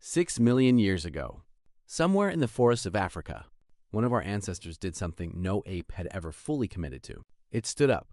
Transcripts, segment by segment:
6 million years ago, somewhere in the forests of Africa, one of our ancestors did something no ape had ever fully committed to. It stood up,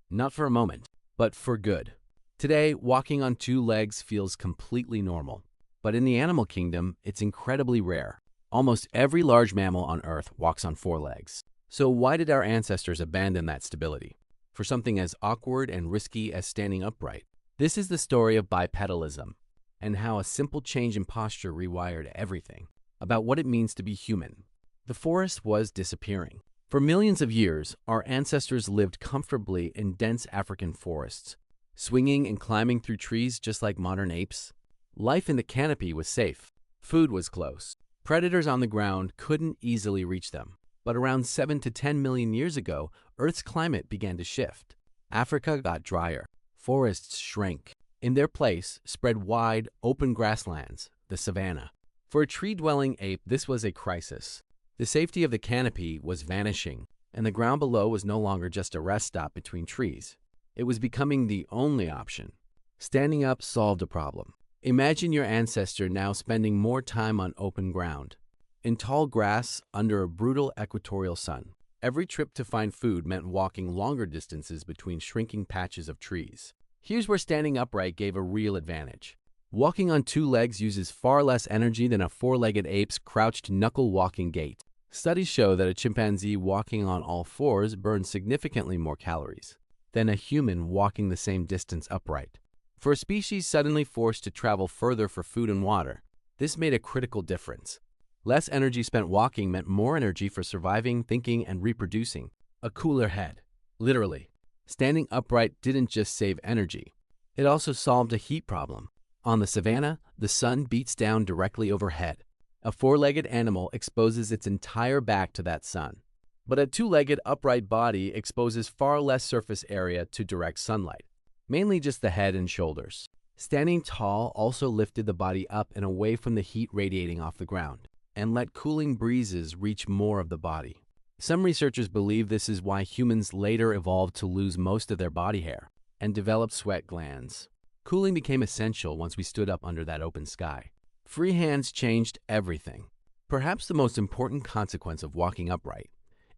not for a moment, but for good. Today, walking on two legs feels completely normal, but in the animal kingdom, it's incredibly rare. Almost every large mammal on Earth walks on four legs. So why did our ancestors abandon that stability for something as awkward and risky as standing upright? This is the story of bipedalism and how a simple change in posture rewired everything about what it means to be human. The forest was disappearing. For millions of years, our ancestors lived comfortably in dense African forests, swinging and climbing through trees just like modern apes. Life in the canopy was safe. Food was close. Predators on the ground couldn't easily reach them. But around 7 to 10 million years ago, Earth's climate began to shift. Africa got drier. Forests shrank. In their place spread wide, open grasslands, the savanna. For a tree-dwelling ape, this was a crisis. The safety of the canopy was vanishing, and the ground below was no longer just a rest stop between trees. It was becoming the only option. Standing up solved a problem. Imagine your ancestor now spending more time on open ground, in tall grass under a brutal equatorial sun. Every trip to find food meant walking longer distances between shrinking patches of trees. Here's where standing upright gave a real advantage. Walking on two legs uses far less energy than a four-legged ape's crouched knuckle-walking gait. Studies show that a chimpanzee walking on all fours burns significantly more calories than a human walking the same distance upright. For a species suddenly forced to travel further for food and water, this made a critical difference. Less energy spent walking meant more energy for surviving, thinking, and reproducing. A cooler head. Literally. Standing upright didn't just save energy. It also solved a heat problem. On the savanna, the sun beats down directly overhead. A four-legged animal exposes its entire back to that sun. But a two-legged upright body exposes far less surface area to direct sunlight, mainly just the head and shoulders. Standing tall also lifted the body up and away from the heat radiating off the ground, and let cooling breezes reach more of the body. Some researchers believe this is why humans later evolved to lose most of their body hair and develop sweat glands. Cooling became essential once we stood up under that open sky. Free hands changed everything. Perhaps the most important consequence of walking upright,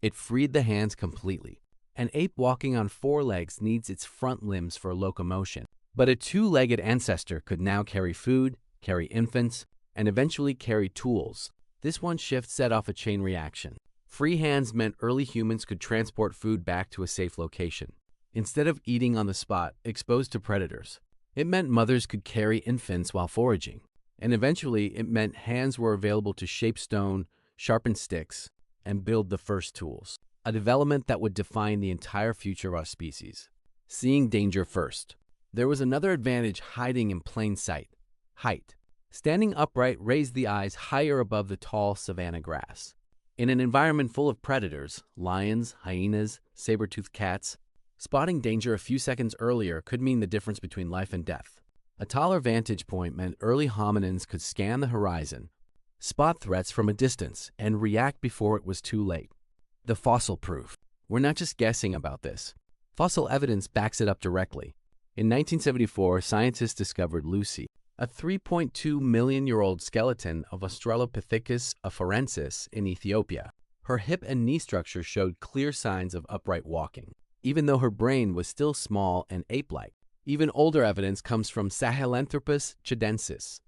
it freed the hands completely. An ape walking on four legs needs its front limbs for locomotion, but a two-legged ancestor could now carry food, carry infants, and eventually carry tools. This one shift set off a chain reaction. Free hands meant early humans could transport food back to a safe location, instead of eating on the spot, exposed to predators. It meant mothers could carry infants while foraging, and eventually it meant hands were available to shape stone, sharpen sticks, and build the first tools, a development that would define the entire future of our species. Seeing danger first. There was another advantage hiding in plain sight: height. Standing upright raised the eyes higher above the tall savanna grass. In an environment full of predators, lions, hyenas, saber-toothed cats, spotting danger a few seconds earlier could mean the difference between life and death. A taller vantage point meant early hominins could scan the horizon, spot threats from a distance, and react before it was too late. The fossil proof. We're not just guessing about this. Fossil evidence backs it up directly. In 1974, scientists discovered Lucy, a 3.2 million-year-old skeleton of Australopithecus afarensis in Ethiopia. Her hip and knee structure showed clear signs of upright walking, even though her brain was still small and ape-like. Even older evidence comes from Sahelanthropus chidensis,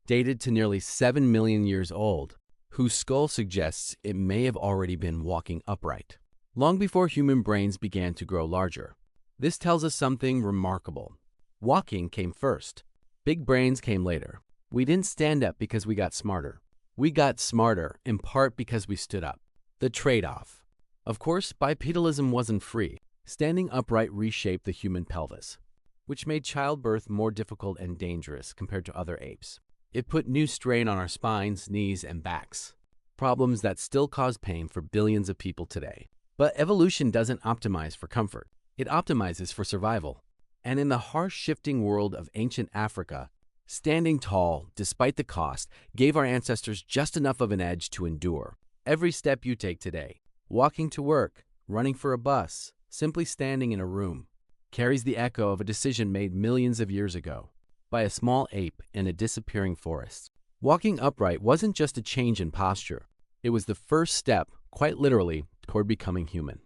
dated to nearly 7 million years old, whose skull suggests it may have already been walking upright, long before human brains began to grow larger. This tells us something remarkable. Walking came first. Big brains came later. We didn't stand up because we got smarter. We got smarter, in part because we stood up. The trade-off. Of course, bipedalism wasn't free. Standing upright reshaped the human pelvis, which made childbirth more difficult and dangerous compared to other apes. It put new strain on our spines, knees, and backs, problems that still cause pain for billions of people today. But evolution doesn't optimize for comfort. It optimizes for survival. And in the harsh, shifting world of ancient Africa, standing tall, despite the cost, gave our ancestors just enough of an edge to endure. Every step you take today, walking to work, running for a bus, simply standing in a room, carries the echo of a decision made millions of years ago by a small ape in a disappearing forest. Walking upright wasn't just a change in posture. It was the first step, quite literally, toward becoming human.